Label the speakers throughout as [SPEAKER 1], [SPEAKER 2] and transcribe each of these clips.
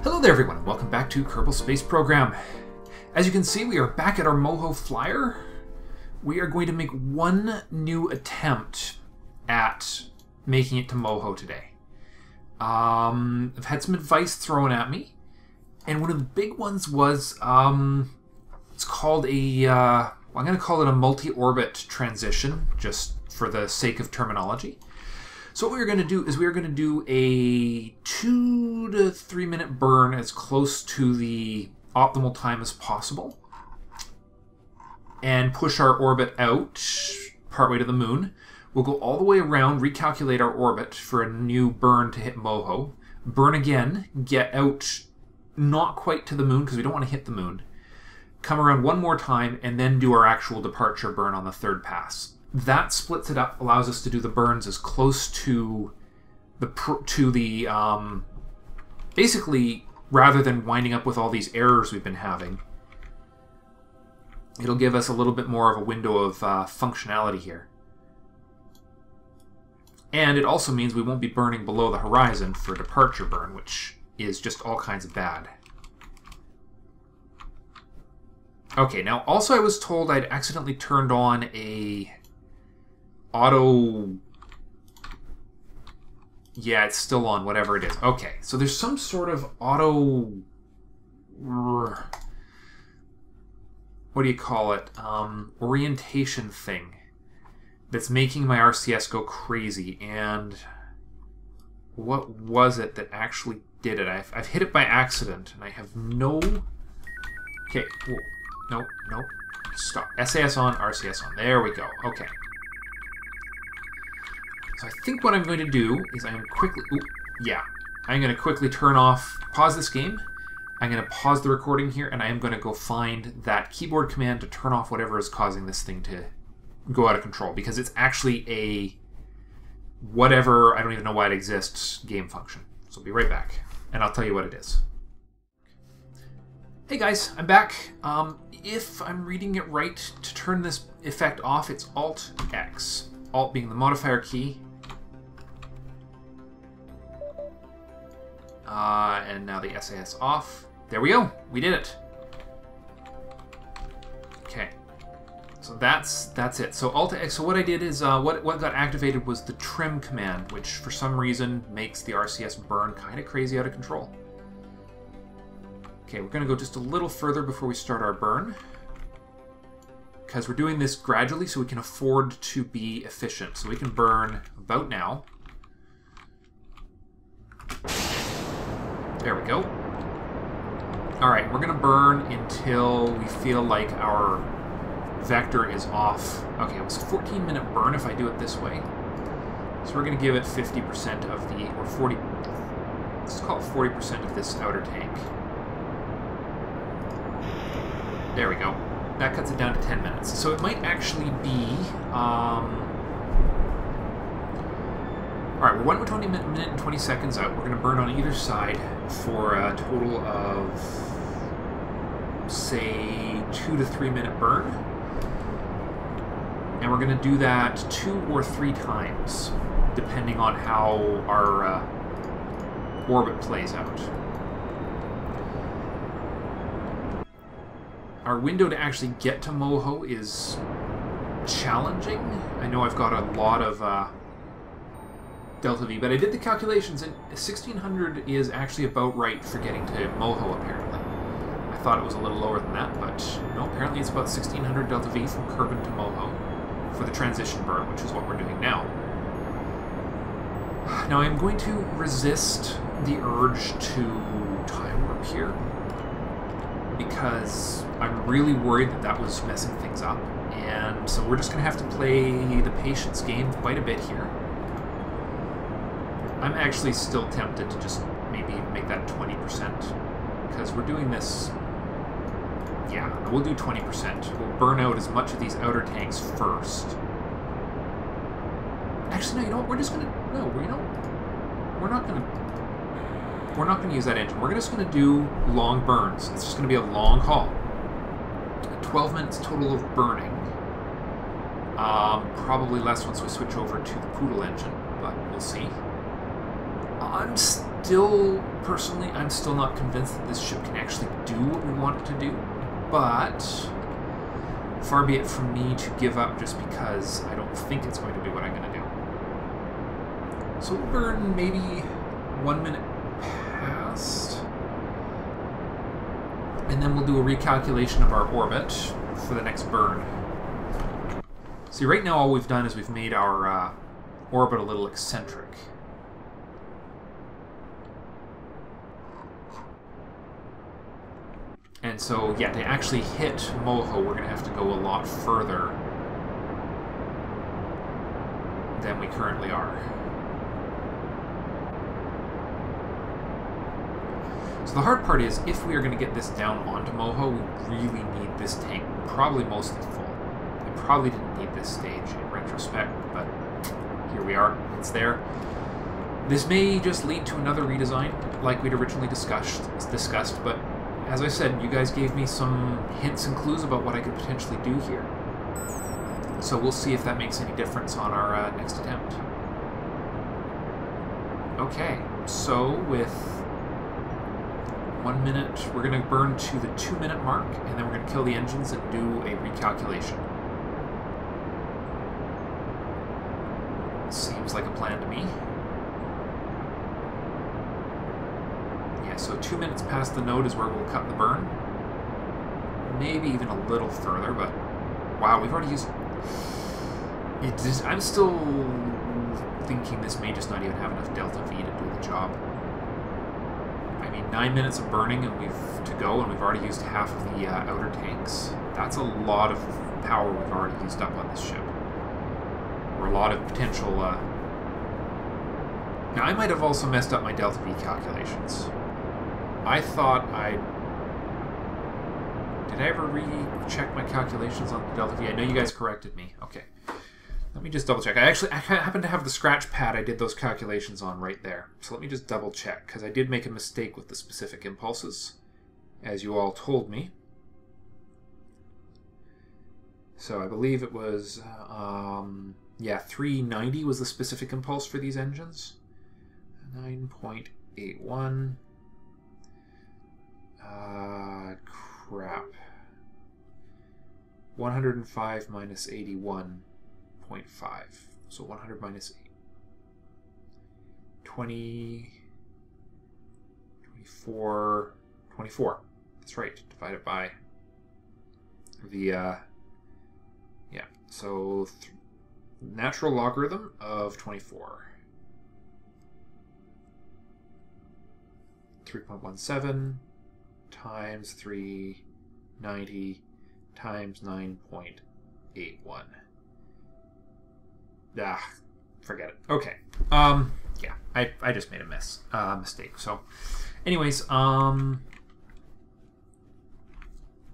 [SPEAKER 1] Hello there everyone, and welcome back to Kerbal Space Program. As you can see, we are back at our Moho flyer. We are going to make one new attempt at making it to Moho today. I've had some advice thrown at me, and one of the big ones was, it's called a, I'm going to call it a multi-orbit transition, just for the sake of terminology. So what we're going to do is we're going to do a 2 to 3 minute burn as close to the optimal time as possible, and push our orbit out partway to the moon. We'll go all the way around, recalculate our orbit for a new burn to hit Moho, burn again, get out not quite to the moon because we don't want to hit the moon, come around one more time, and then do our actual departure burn on the third pass. That splits it up, allows us to do the burns as close to the basically, rather than winding up with all these errors we've been having, it'll give us a little bit more of a window of functionality here. And it also means we won't be burning below the horizon for departure burn, which is just all kinds of bad. Okay, now also I was told I'd accidentally turned on a auto... Yeah, it's still on, whatever it is. Okay, so there's some sort of auto... What do you call it? Orientation thing that's making my RCS go crazy. And what was it that actually did it? I've hit it by accident, and I have no... Okay, whoa. Nope, nope. Stop. SAS on, RCS on. There we go. Okay. So I think what I'm going to do is I'm going to quickly turn off, pause this game. I'm going to pause the recording here, and I am going to go find that keyboard command to turn off whatever is causing this thing to go out of control, because it's actually a whatever, I don't even know why it exists, game function. So I'll be right back, and I'll tell you what it is. Hey guys, I'm back. If I'm reading it right, to turn this effect off, it's Alt-X. Alt being the modifier key. And now the SAS off. There we go. We did it. Okay. So that's it. So Alt-X. So what I did is what got activated was the trim command, which for some reason makes the RCS burn kind of crazy out of control. Okay, we're going to go just a little further before we start our burn, because we're doing this gradually so we can afford to be efficient. So we can burn about now. There we go. Alright, we're going to burn until we feel like our vector is off. Okay, it was a 14-minute burn if I do it this way. So we're going to give it 50% of the, or 40, let's call it 40% of this outer tank. There we go. That cuts it down to 10 minutes. So it might actually be... Alright, we're 1 minute and 20 seconds out. We're going to burn on either side for a total of, say, 2 to 3 minute burn. And we're going to do that 2 or 3 times, depending on how our orbit plays out. Our window to actually get to Moho is challenging. I know I've got a lot of delta V, but I did the calculations, and 1600 is actually about right for getting to Moho, apparently. I thought it was a little lower than that, but no, apparently it's about 1600 delta V from Kerbal to Moho for the transition burn, which is what we're doing now. Now I'm going to resist the urge to time warp here, because I'm really worried that that was messing things up, and so we're just going to have to play the patience game quite a bit here. I'm actually still tempted to just maybe make that 20%, because we're doing this... Yeah, we'll do 20%. We'll burn out as much of these outer tanks first. Actually, no, you know what? We're just going to... No, you know, we're not going to... We're not going to use that engine. We're just going to do long burns. It's just going to be a long haul. 12 minutes total of burning. Probably less once we switch over to the Poodle engine, but we'll see. Personally, I'm still not convinced that this ship can actually do what we want it to do, but far be it from me to give up just because I don't think it's going to do what I'm going to do. So we'll burn maybe 1 minute past, and then we'll do a recalculation of our orbit for the next burn. See, right now all we've done is we've made our orbit a little eccentric. And so, yeah, to actually hit Moho, we're going to have to go a lot further than we currently are. So the hard part is, if we are going to get this down onto Moho, we really need this tank probably mostly full. We probably didn't need this stage in retrospect, but here we are. It's there. This may just lead to another redesign, like we'd originally discussed, but as I said, you guys gave me some hints and clues about what I could potentially do here. So we'll see if that makes any difference on our next attempt. Okay, so with 1 minute, we're going to burn to the 2-minute mark, and then we're going to kill the engines and do a recalculation. Seems like a plan to me. So 2 minutes past the node is where we'll cut the burn. Maybe even a little further, but wow, we've already used... I'm still thinking this may just not even have enough delta V to do the job. I mean, 9 minutes of burning and we've already used half of the outer tanks. That's a lot of power we've already used up on this ship. Or a lot of potential... Now, I might have also messed up my delta V calculations. I thought Did I ever recheck my calculations on the delta V? I know you guys corrected me. Okay. Let me just double check. I happen to have the scratch pad I did those calculations on right there. So let me just double check, because I did make a mistake with the specific impulses, as you all told me. So I believe it was, yeah, 390 was the specific impulse for these engines. 9.81. Crap. 105 minus 81.5. So 100 minus 8. 20. 24. 24. That's right. Divided by the, yeah. So natural logarithm of 24. 3.17 times 390 times 9.81. Ah, forget it. Okay. Yeah, I just made a mistake. So, anyways,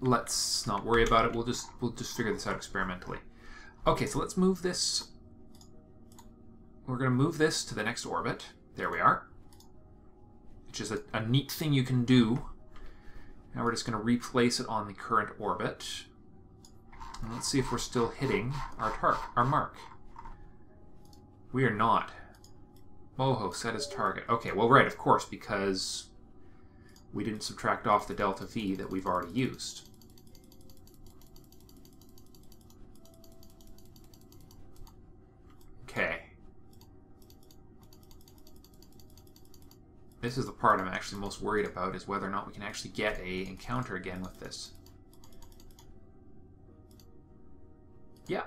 [SPEAKER 1] let's not worry about it. We'll just figure this out experimentally. Okay, so let's move this. We're going to move this to the next orbit. There we are. Which is a neat thing you can do. Now we're just going to replace it on the current orbit. And let's see if we're still hitting our mark. We are not. Moho set as target. Okay, well, right, of course, because we didn't subtract off the delta V that we've already used. Okay. This is the part I'm actually most worried about, is whether or not we can actually get a encounter again with this. Yeah.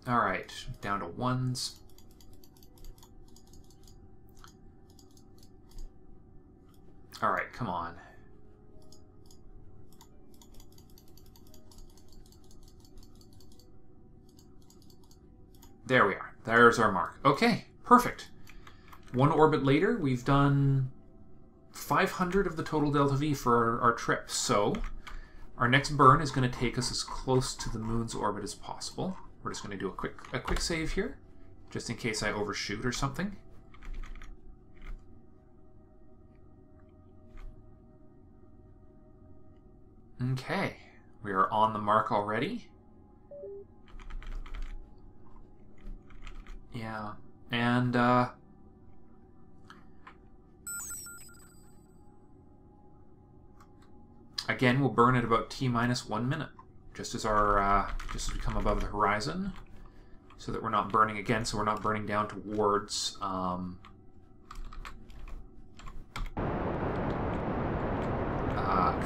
[SPEAKER 1] Alright, down to ones. Alright, come on. There we are. There's our mark. Okay, perfect. One orbit later, we've done 500 of the total delta V for our trip. So our next burn is going to take us as close to the moon's orbit as possible. We're just going to do a quick save here, just in case I overshoot or something. Okay, we are on the mark already. Yeah. And, again, we'll burn at about T-minus 1 minute, just as we come above the horizon, so that we're not burning again, so we're not burning down towards,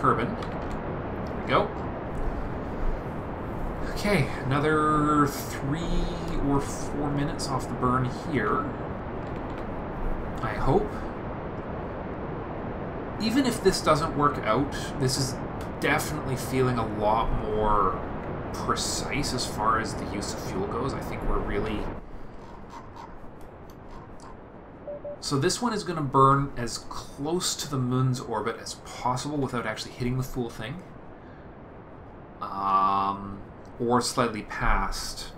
[SPEAKER 1] Kerbal. There we go. Okay, another 3 or 4 minutes off the burn here. I hope. Even if this doesn't work out, this is definitely feeling a lot more precise as far as the use of fuel goes. I think we're really... So this one is going to burn as close to the moon's orbit as possible without actually hitting the full thing. Or slightly past.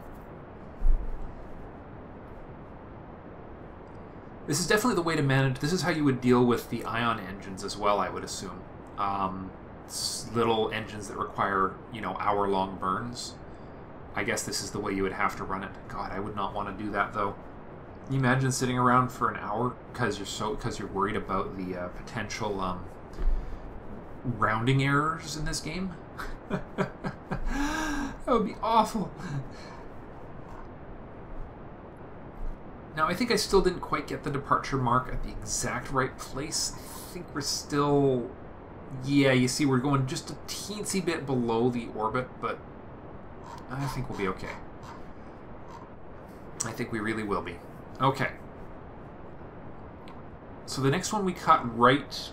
[SPEAKER 1] This is definitely the way to manage. This is how you would deal with the ion engines as well, I would assume. Little engines that require, you know, hour-long burns. I guess this is the way you would have to run it. God, I would not want to do that, though. Can you imagine sitting around for an hour because you're worried about the potential rounding errors in this game? That would be awful. Now, I think I still didn't quite get the departure mark at the exact right place. I think we're still... Yeah, you see, we're going just a teensy bit below the orbit, but I think we'll be okay. I think we really will be. Okay. So the next one we cut right...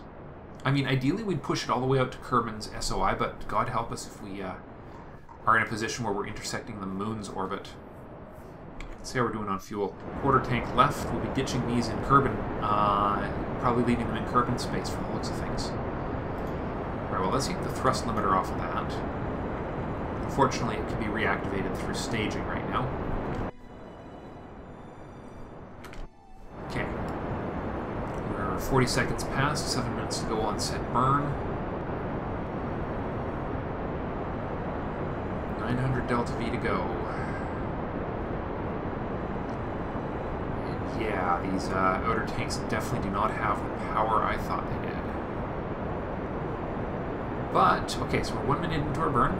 [SPEAKER 1] I mean, ideally we'd push it all the way out to Kerbal's SOI, but God help us if we are in a position where we're intersecting the moon's orbit. Let's see how we're doing on fuel. Quarter tank left. We'll be ditching these in Kerbal. Probably leaving them in Kerbal space from the looks of things. Alright, well, let's take the thrust limiter off of that. Unfortunately, it can be reactivated through staging right now. Okay. We're 40 seconds past, 7 minutes to go on set burn. 900 delta V to go. And yeah, these outer tanks definitely do not have the power I thought they did. But, okay, so we're 1 minute into our burn.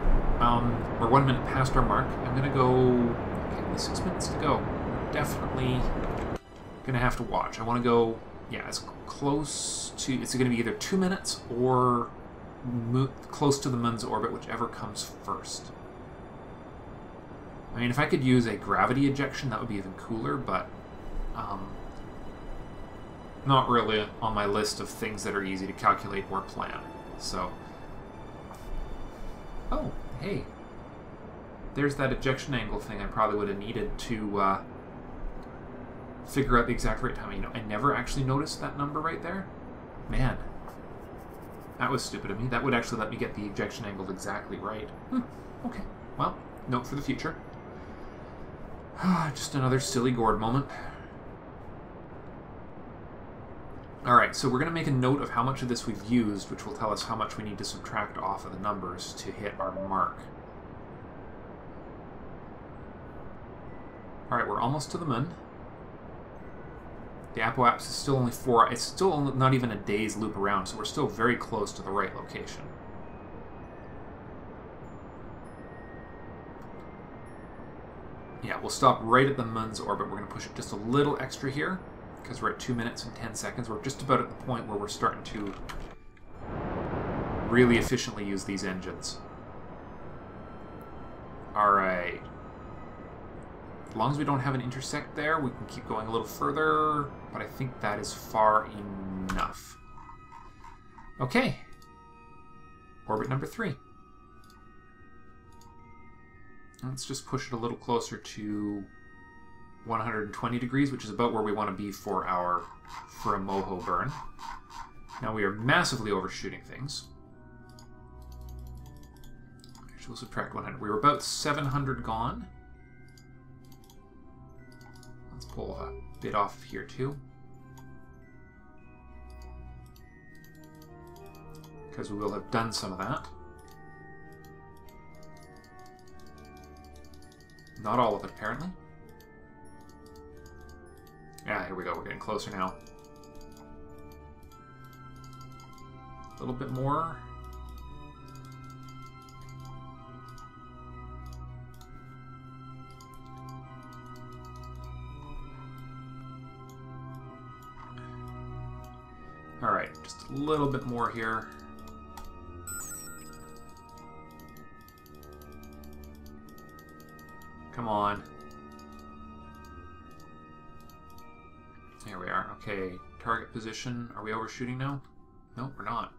[SPEAKER 1] We're 1 minute past our mark. I'm going to go... Okay, only 6 minutes to go. We're definitely going to have to watch. I want to go, yeah, as close to... It's going to be either 2 minutes or close to the moon's orbit, whichever comes first. I mean, if I could use a gravity ejection, that would be even cooler, but not really on my list of things that are easy to calculate or plan. So... Oh, hey. There's that ejection angle thing I probably would have needed to figure out the exact right time. You know, I never actually noticed that number right there. Man. That was stupid of me. That would actually let me get the ejection angle exactly right. Okay. Well, note for the future. Just another silly gourd moment. Alright, so we're going to make a note of how much of this we've used, which will tell us how much we need to subtract off of the numbers to hit our mark. Alright, we're almost to the moon. The apoapse is still only 4... It's still not even a day's loop around, so we're still very close to the right location. Yeah, we'll stop right at the moon's orbit. We're going to push it just a little extra here, because we're at 2 minutes and 10 seconds. We're just about at the point where we're starting to really efficiently use these engines. Alright. As long as we don't have an intersect there, we can keep going a little further, but I think that is far enough. Okay. Orbit number 3. Let's just push it a little closer to 120 degrees, which is about where we want to be for a MOHO burn. Now we are massively overshooting things. Actually, we'll subtract 100. We were about 700 gone. Let's pull a bit off here too, because we will have done some of that. Not all of it, apparently. Yeah, here we go. We're getting closer now. A little bit more. All right, just a little bit more here. Come on. There we are. Okay, target position. Are we overshooting now? Nope, we're not.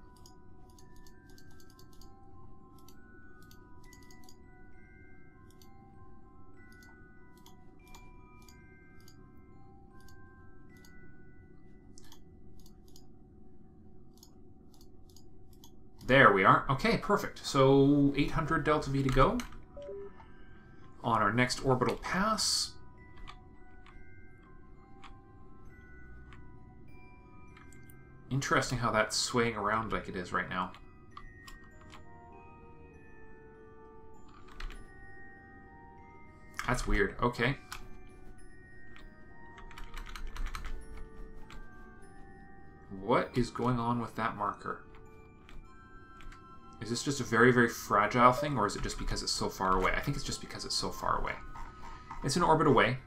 [SPEAKER 1] There we are. Okay, perfect. So 800 delta V to go on our next orbital pass. Interesting how that's swaying around like it is right now. That's weird. Okay. What is going on with that marker? Is this just a very, very fragile thing, or is it just because it's so far away? I think it's just because it's so far away. It's an orbit away,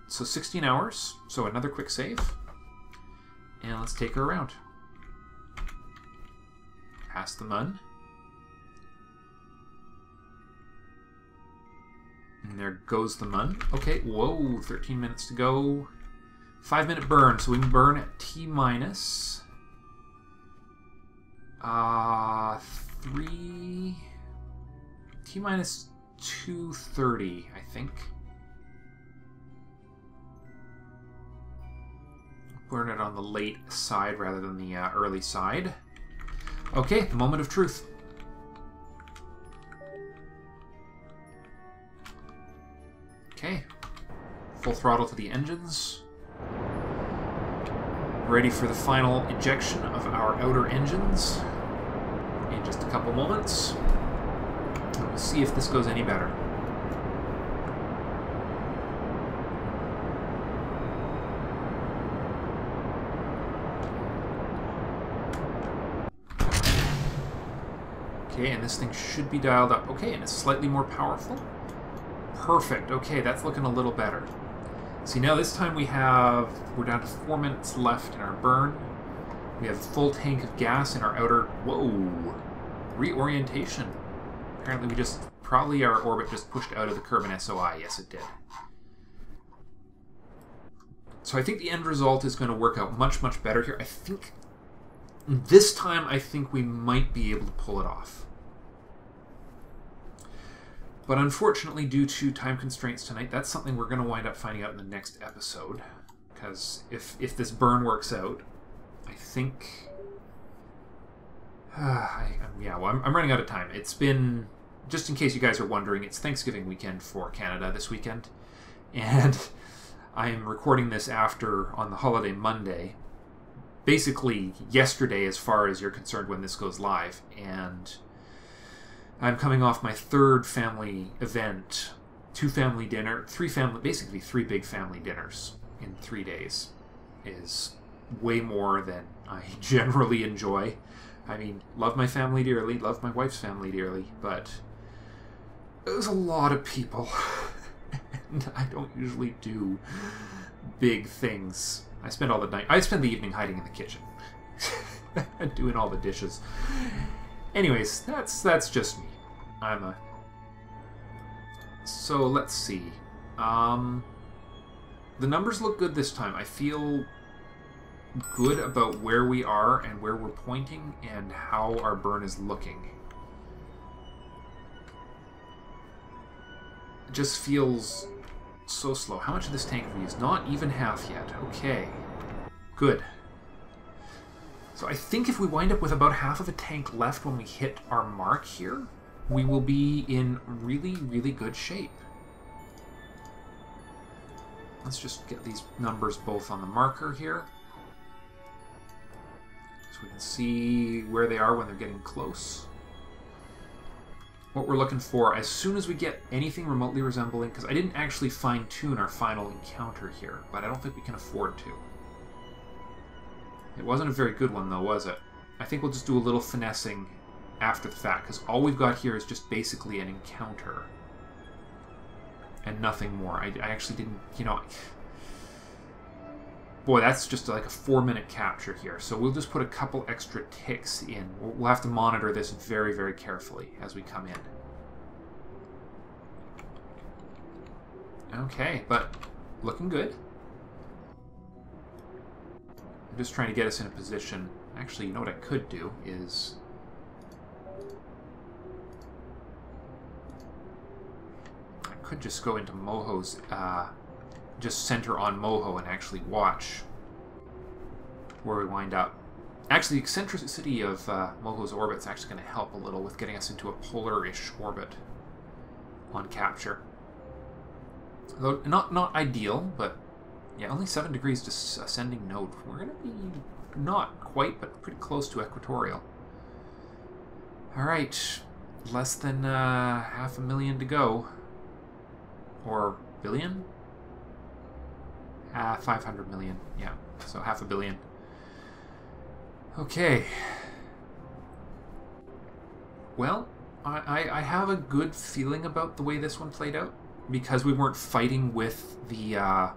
[SPEAKER 1] so 16 hours, so another quick save. And let's take her around. Past the mun. And there goes the mun. Okay, whoa, 13 minutes to go. 5-minute burn, so we can burn at T minus 3 T minus 230, I think. Burn it on the late side rather than the early side. Okay, the moment of truth. Okay, full throttle to the engines. Ready for the final ejection of our outer engines in just a couple moments. And we'll see if this goes any better. Okay, and this thing should be dialed up. Okay, and it's slightly more powerful. Perfect. Okay, that's looking a little better. See, now this time we're down to 4 minutes left in our burn. We have a full tank of gas in our outer, whoa, reorientation. Apparently we probably our orbit just pushed out of the Kerbal SOI. Yes, it did. So I think the end result is going to work out much, much better here. I think, this time, I think we might be able to pull it off. But unfortunately, due to time constraints tonight, that's something we're going to wind up finding out in the next episode. Because if this burn works out, I think... I'm running out of time. It's been, just in case you guys are wondering, it's Thanksgiving weekend for Canada this weekend. And I'm recording this on the holiday Monday. Basically, yesterday as far as you're concerned when this goes live. And I'm coming off my third family event, basically three big family dinners in 3 days is way more than I generally enjoy. I mean, love my family dearly, love my wife's family dearly, but it was a lot of people. And I don't usually do big things. I spend the evening hiding in the kitchen and doing all the dishes. Anyways, that's just me. So let's see. The numbers look good this time. I feel good about where we are and where we're pointing and how our burn is looking. It just feels so slow. How much of this tank have we used? Not even half yet. Okay. Good. So I think if we wind up with about half of a tank left when we hit our mark here, we will be in really, really good shape. Let's just get these numbers both on the marker here, so we can see where they are when they're getting close. what we're looking for as soon as we get anything remotely resembling, because I didn't actually fine-tune our final encounter here, but I don't think we can afford to. It wasn't a very good one, though, was it? I think we'll just do a little finessing after the fact, because all we've got here is just basically an encounter. And nothing more. I actually didn't, you know... Boy, that's just like a 4-minute capture here. So we'll just put a couple extra ticks in. We'll have to monitor this very, very carefully as we come in. Okay, but looking good. I'm just trying to get us in a position. Actually, you know what I could do is... I could just go into Moho's... just center on Moho and actually watch where we wind up. Actually, the eccentricity of Moho's orbit is actually going to help a little with getting us into a polar-ish orbit on capture. Though not ideal, but yeah, only 7 degrees to ascending node. We're going to be not quite, but pretty close to equatorial. All right, less than 500,000 to go, or billion. 500 million, yeah, so 500 million. Okay. Well, I have a good feeling about the way this one played out, because we weren't fighting with the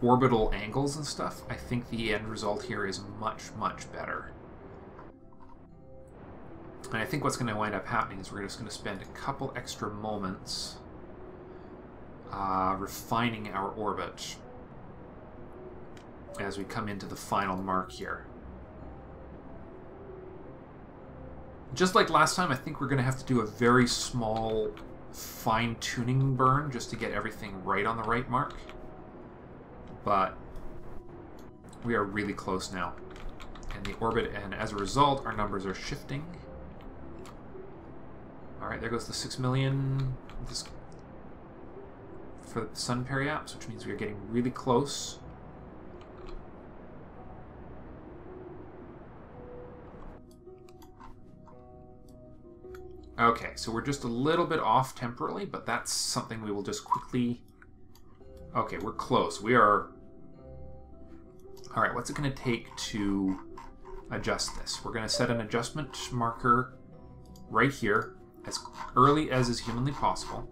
[SPEAKER 1] orbital angles and stuff. I think the end result here is much, much better. And I think what's going to wind up happening is we're just going to spend a couple extra moments refining our orbit as we come into the final mark here. Just like last time, I think we're going to have to do a very small fine-tuning burn just to get everything right on the right mark. But we are really close now. And the orbit, and as a result, our numbers are shifting. Alright, there goes the 6 million for the sun periaps, which means we are getting really close. Okay, so we're just a little bit off temporally, but that's something we will just quickly... Okay, we're close. We are... Alright, what's it going to take to adjust this? We're going to set an adjustment marker right here, as early as is humanly possible.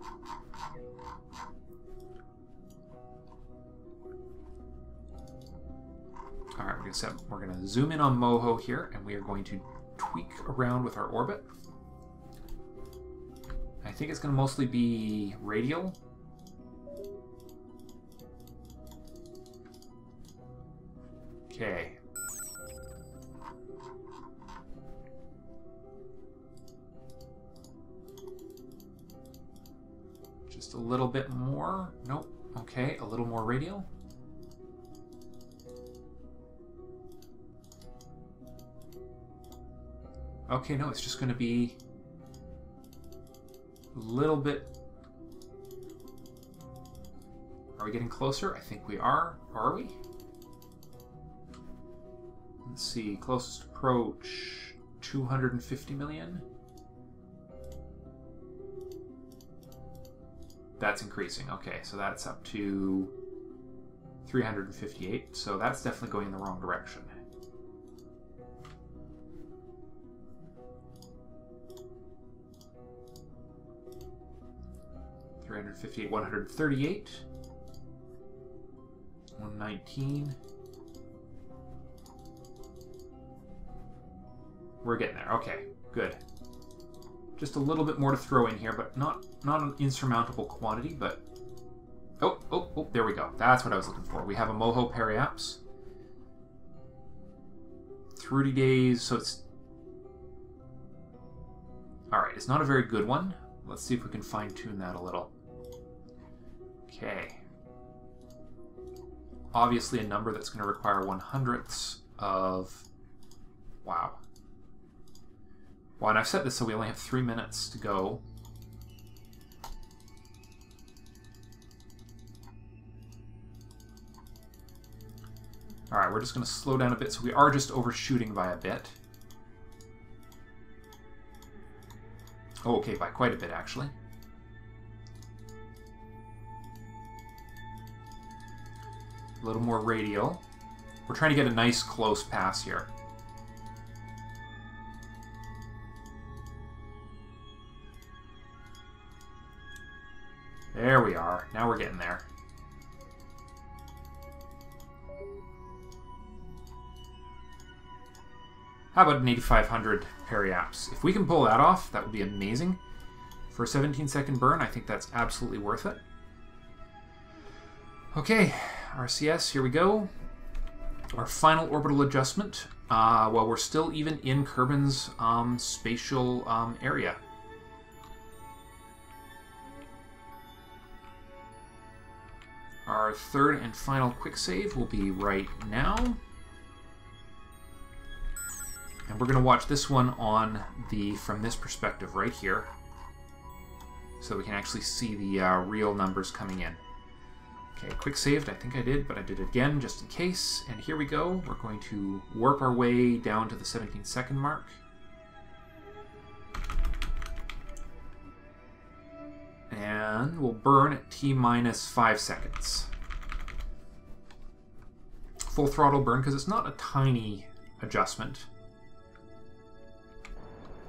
[SPEAKER 1] Alright, we're going to zoom in on Moho here, and we are going to tweak around with our orbit. I think it's going to mostly be radial. Okay. Just a little bit more. Nope. Okay, a little more radial. Okay, no, it's just going to be a little bit. Are we getting closer? I think we are. Are we? Let's see. Closest approach, 250 million. That's increasing. Okay, so that's up to 358. So that's definitely going in the wrong direction. $358, 138, 119. We're getting there. Okay, good. Just a little bit more to throw in here, but not an insurmountable quantity, but... Oh, there we go. That's what I was looking for. We have a Moho periaps. 30 days, so it's... Alright, it's not a very good one. Let's see if we can fine-tune that a little. Okay. Obviously a number that's going to require 1/100ths of... Wow. Well, and I've set this so we only have 3 minutes to go. Alright, we're just going to slow down a bit, so we are just overshooting by a bit. Oh, okay, by quite a bit, actually. A little more radial. We're trying to get a nice close pass here. There we are. Now we're getting there. How about an 8500 periapse? If we can pull that off, that would be amazing. For a 17-second burn, I think that's absolutely worth it. Okay, RCS, here we go. Our final orbital adjustment, while we're still even in Kerbin's spatial area. Our third and final quick save will be right now. And we're going to watch this one on from this perspective right here. So we can actually see the real numbers coming in. Okay, quick saved. I think I did, but I did it again just in case. And here we go. We're going to warp our way down to the 17-second mark. And we'll burn at T-minus 5 seconds. Full throttle burn, because it's not a tiny adjustment.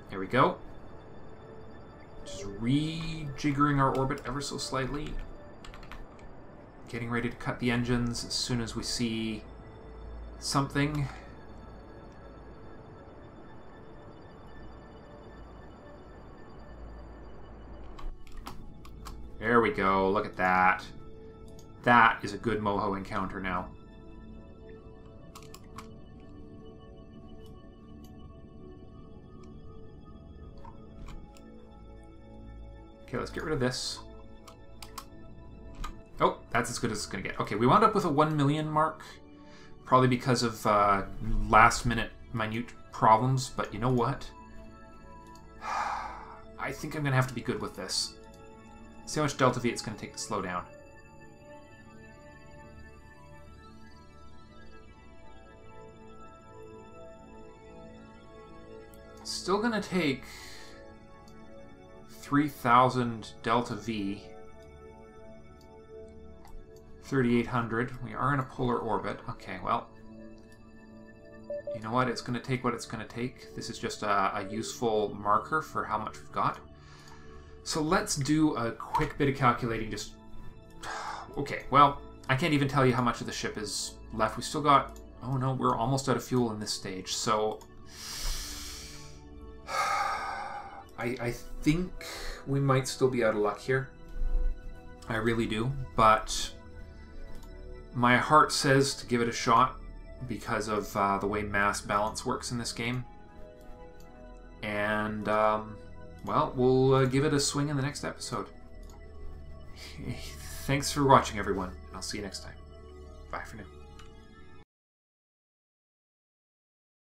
[SPEAKER 1] There we go. Just rejiggering our orbit ever so slightly. Getting ready to cut the engines as soon as we see something. There we go. Look at that. That is a good Moho encounter now. Okay, let's get rid of this. Oh, that's as good as it's going to get. Okay, we wound up with a 1 million mark. Probably because of last-minute minute problems, but you know what? I think I'm going to have to be good with this. See how much delta V it's going to take to slow down. Still going to take 3,000 delta V. 3,800. We are in a polar orbit. Okay, well, you know what? It's going to take what it's going to take. This is just a useful marker for how much we've got. So let's do a quick bit of calculating. Just okay, well, I can't even tell you how much of the ship is left. We still got... Oh no, we're almost out of fuel in this stage. So I think we might still be out of luck here. I really do. But my heart says to give it a shot because of the way mass balance works in this game. And... well, we'll give it a swing in the next episode. Thanks for watching, everyone. I'll see you next time. Bye for now.